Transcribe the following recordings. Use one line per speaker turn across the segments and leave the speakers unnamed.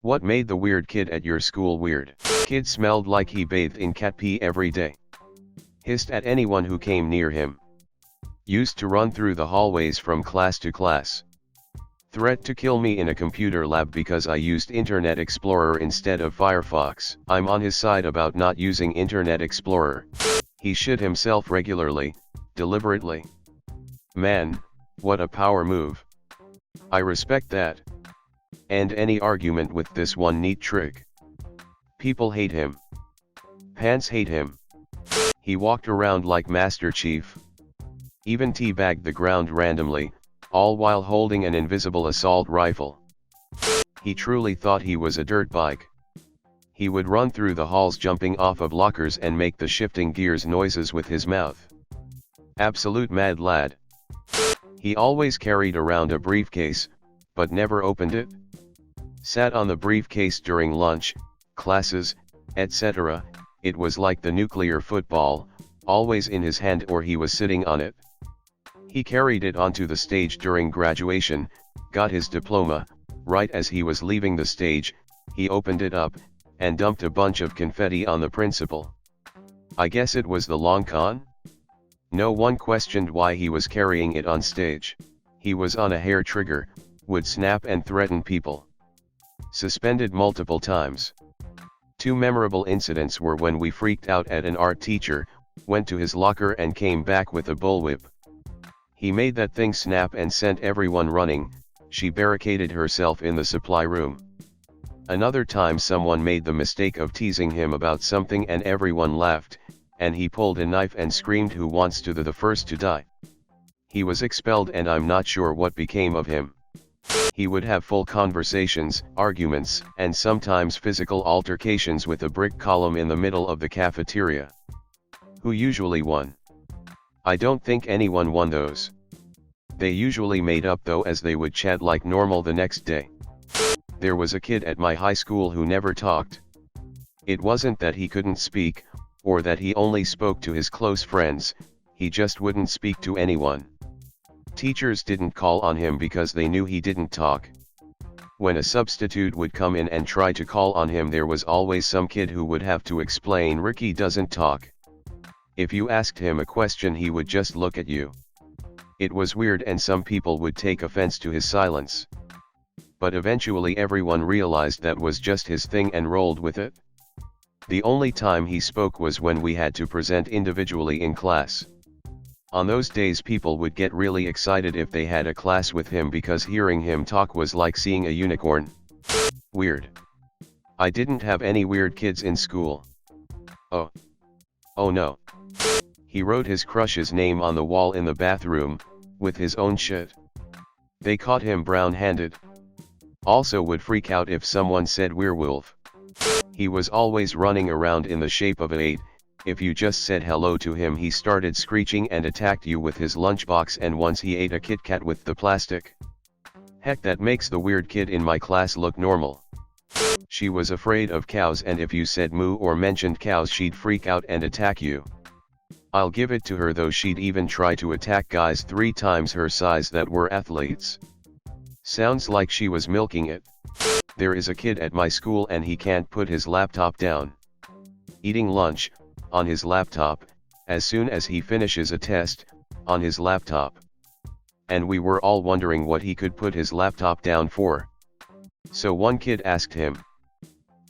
What made the weird kid at your school weird? Kid smelled like he bathed in cat pee every day. Hissed at anyone who came near him. Used to run through the hallways from class to class. Threat to kill me in a computer lab because I used Internet Explorer instead of Firefox. I'm on his side about not using Internet Explorer. He shit himself regularly, deliberately. Man, what a power move. I respect that. End any argument with this one neat trick. People hate him. Pants hate him. He walked around like Master Chief. Even teabagged the ground randomly, all while holding an invisible assault rifle. He truly thought he was a dirt bike. He would run through the halls jumping off of lockers and make the shifting gears noises with his mouth. Absolute mad lad. He always carried around a briefcase, but never opened it. Sat on the briefcase during lunch, classes, etc. It was like the nuclear football, always in his hand or he was sitting on it. He carried it onto the stage during graduation, got his diploma. Right as he was leaving the stage, he opened it up, and dumped a bunch of confetti on the principal. I guess it was the long con? No one questioned why he was carrying it on stage. He was on a hair trigger, would snap and threaten people. Suspended multiple times. 2 memorable incidents were when we freaked out at an art teacher, went to his locker and came back with a bullwhip. He made that thing snap and sent everyone running. She barricaded herself in the supply room. Another time someone made the mistake of teasing him about something and everyone laughed, and he pulled a knife and screamed, "Who wants to the first to die?" He was expelled and I'm not sure what became of him. He would have full conversations, arguments, and sometimes physical altercations with a brick column in the middle of the cafeteria. Who usually won? I don't think anyone won those. They usually made up though, as they would chat like normal the next day. There was a kid at my high school who never talked. It wasn't that he couldn't speak, or that he only spoke to his close friends, he just wouldn't speak to anyone. Teachers didn't call on him because they knew he didn't talk. When a substitute would come in and try to call on him, there was always some kid who would have to explain, "Ricky doesn't talk." If you asked him a question, he would just look at you. It was weird and some people would take offense to his silence. But eventually everyone realized that was just his thing and rolled with it. The only time he spoke was when we had to present individually in class. On those days people would get really excited if they had a class with him because hearing him talk was like seeing a unicorn. Weird. I didn't have any weird kids in school. Oh no. He wrote his crush's name on the wall in the bathroom, with his own shit. They caught him brown-handed. Also would freak out if someone said werewolf. He was always running around in the shape of an 8. If you just said hello to him, he started screeching and attacked you with his lunchbox, and once he ate a Kit Kat with the plastic. Heck, that makes the weird kid in my class look normal. She was afraid of cows, and if you said moo or mentioned cows, she'd freak out and attack you. I'll give it to her though, she'd even try to attack guys 3 times her size that were athletes. Sounds like she was milking it. There is a kid at my school and he can't put his laptop down. Eating lunch, on his laptop, as soon as he finishes a test, on his laptop. And we were all wondering what he could put his laptop down for. So one kid asked him.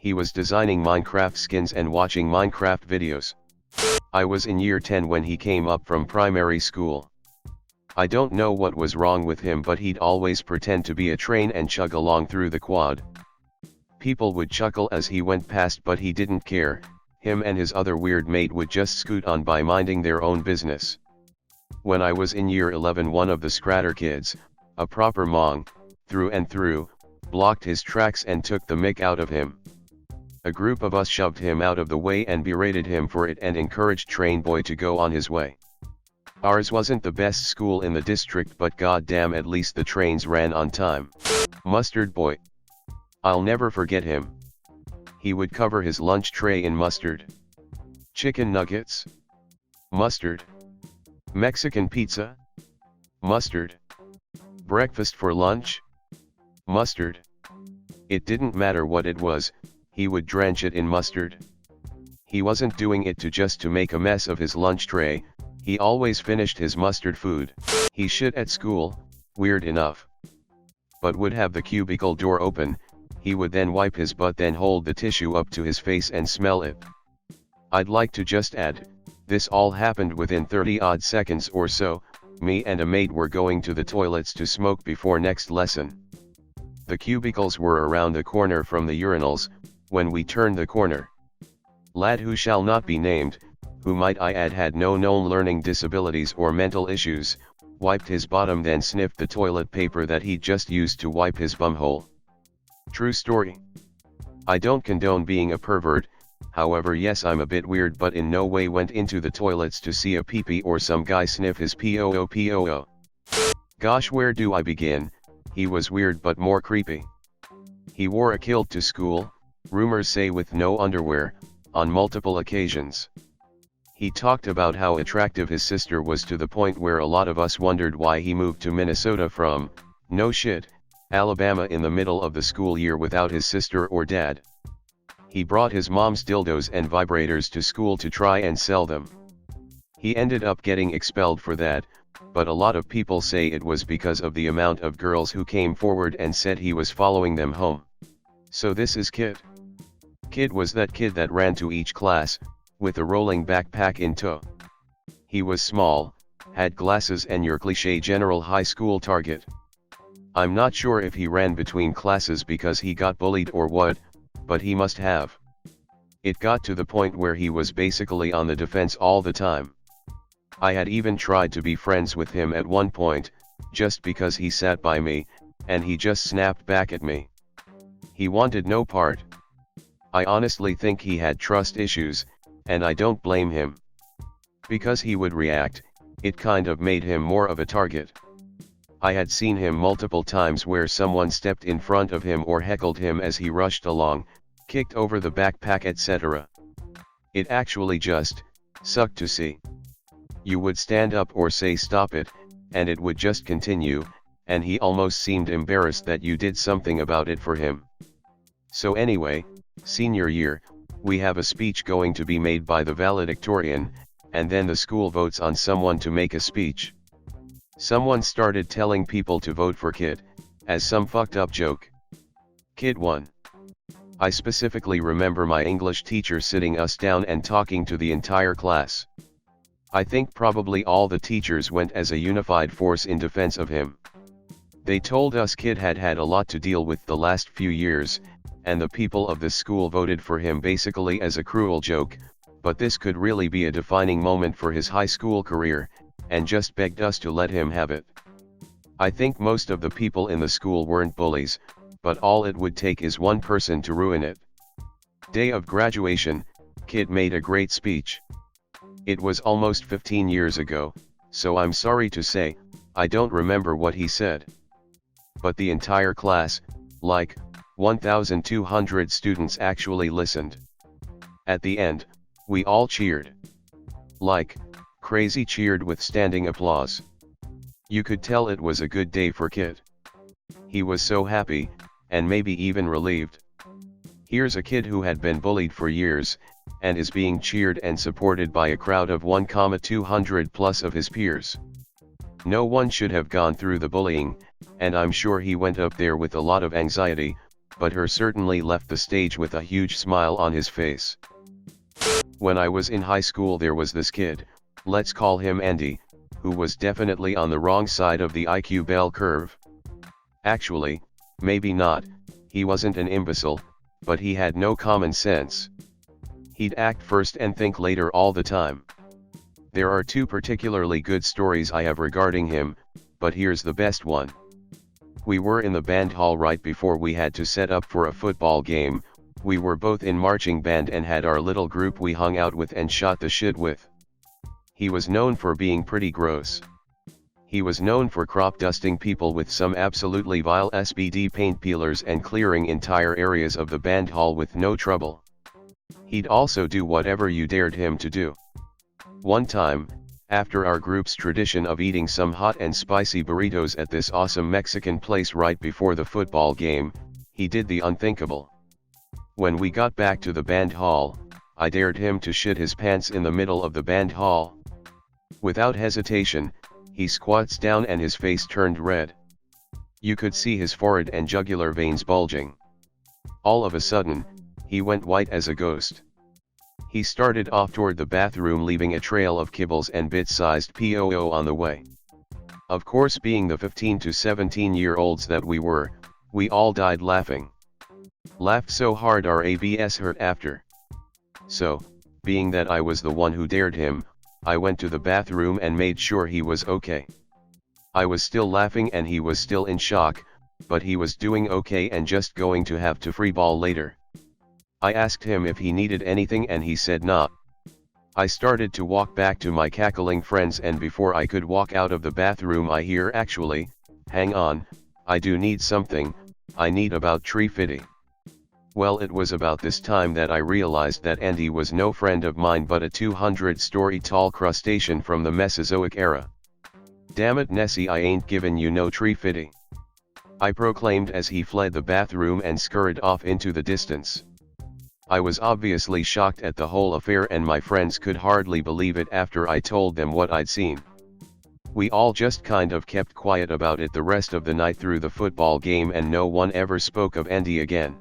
He was designing Minecraft skins and watching Minecraft videos. I was in year 10 when he came up from primary school. I don't know what was wrong with him, but he'd always pretend to be a train and chug along through the quad. People would chuckle as he went past, but he didn't care. Him and his other weird mate would just scoot on by minding their own business. When I was in year 11, one of the Scratter kids, a proper Mong, through and through, blocked his tracks and took the mick out of him. A group of us shoved him out of the way and berated him for it and encouraged Train Boy to go on his way. Ours wasn't the best school in the district, but goddamn, at least the trains ran on time. Mustard Boy. I'll never forget him. He would cover his lunch tray in mustard. Chicken nuggets? Mustard. Mexican pizza? Mustard. Breakfast for lunch? Mustard. It didn't matter what it was, he would drench it in mustard. He wasn't doing it just to make a mess of his lunch tray, he always finished his mustard food. He shit at school, weird enough. But would have the cubicle door open, he would then wipe his butt, then hold the tissue up to his face and smell it. I'd like to just add, this all happened within 30-odd seconds or so. Me and a mate were going to the toilets to smoke before next lesson. The cubicles were around the corner from the urinals. When we turned the corner, lad who shall not be named, who might I add had no known learning disabilities or mental issues, wiped his bottom, then sniffed the toilet paper that he'd just used to wipe his bumhole. True story. I don't condone being a pervert, however yes, I'm a bit weird, but in no way went into the toilets to see a pee-pee or some guy sniff his poo. Gosh, where do I begin? He was weird but more creepy. He wore a kilt to school, rumors say with no underwear, on multiple occasions. He talked about how attractive his sister was, to the point where a lot of us wondered why he moved to Minnesota from, no shit, Alabama in the middle of the school year without his sister or dad. He brought his mom's dildos and vibrators to school to try and sell them. He ended up getting expelled for that, but a lot of people say it was because of the amount of girls who came forward and said he was following them home. So this is Kid. Kid was that kid that ran to each class, with a rolling backpack in tow. He was small, had glasses, and your cliché general high school target. I'm not sure if he ran between classes because he got bullied or what, but he must have. It got to the point where he was basically on the defense all the time. I had even tried to be friends with him at one point, just because he sat by me, and he just snapped back at me. He wanted no part. I honestly think he had trust issues, and I don't blame him. Because he would react, it kind of made him more of a target. I had seen him multiple times where someone stepped in front of him or heckled him as he rushed along, kicked over the backpack, etc. It actually just sucked to see. You would stand up or say stop it, and it would just continue, and he almost seemed embarrassed that you did something about it for him. So anyway, senior year, we have a speech going to be made by the valedictorian, and then the school votes on someone to make a speech. Someone started telling people to vote for Kid, as some fucked up joke. Kid won. I specifically remember my English teacher sitting us down and talking to the entire class. I think probably all the teachers went as a unified force in defense of him. They told us Kid had had a lot to deal with the last few years, and the people of this school voted for him basically as a cruel joke, but this could really be a defining moment for his high school career, and just begged us to let him have it. I think most of the people in the school weren't bullies, but all it would take is one person to ruin it. Day of graduation, Kid made a great speech. It was almost 15 years ago, so I'm sorry to say, I don't remember what he said. But the entire class, like 1,200 students, actually listened. At the end, we all cheered. Like crazy, cheered with standing applause. You could tell it was a good day for Kid. He was so happy, and maybe even relieved. Here's a kid who had been bullied for years, and is being cheered and supported by a crowd of 1,200 plus of his peers. No one should have gone through the bullying, and I'm sure he went up there with a lot of anxiety, but he certainly left the stage with a huge smile on his face. When I was in high school, there was this kid, let's call him Andy, who was definitely on the wrong side of the IQ bell curve. Actually, maybe not, he wasn't an imbecile, but he had no common sense. He'd act first and think later all the time. There are two particularly good stories I have regarding him, but here's the best one. We were in the band hall right before we had to set up for a football game. We were both in marching band and had our little group we hung out with and shot the shit with. He was known for being pretty gross. He was known for crop dusting people with some absolutely vile SBD paint peelers and clearing entire areas of the band hall with no trouble. He'd also do whatever you dared him to do. One time, after our group's tradition of eating some hot and spicy burritos at this awesome Mexican place right before the football game, he did the unthinkable. When we got back to the band hall, I dared him to shit his pants in the middle of the band hall. Without hesitation, he squats down and his face turned red. You could see his forehead and jugular veins bulging. All of a sudden, he went white as a ghost. He started off toward the bathroom, leaving a trail of kibbles and bit-sized poo on the way. Of course, being the 15 to 17-year-olds that we were, we all died laughing. Laughed so hard our abs hurt after. So, being that I was the one who dared him, I went to the bathroom and made sure he was okay. I was still laughing and he was still in shock, but he was doing okay and just going to have to freeball later. I asked him if he needed anything and he said nah. I started to walk back to my cackling friends, and before I could walk out of the bathroom I hear, actually, hang on, I do need something, I need about tree fitty. Well, it was about this time that I realized that Andy was no friend of mine but a 200-story tall crustacean from the Mesozoic era. Damn it, Nessie, I ain't giving you no tree fitty, I proclaimed as he fled the bathroom and scurried off into the distance. I was obviously shocked at the whole affair, and my friends could hardly believe it after I told them what I'd seen. We all just kind of kept quiet about it the rest of the night through the football game, and no one ever spoke of Andy again.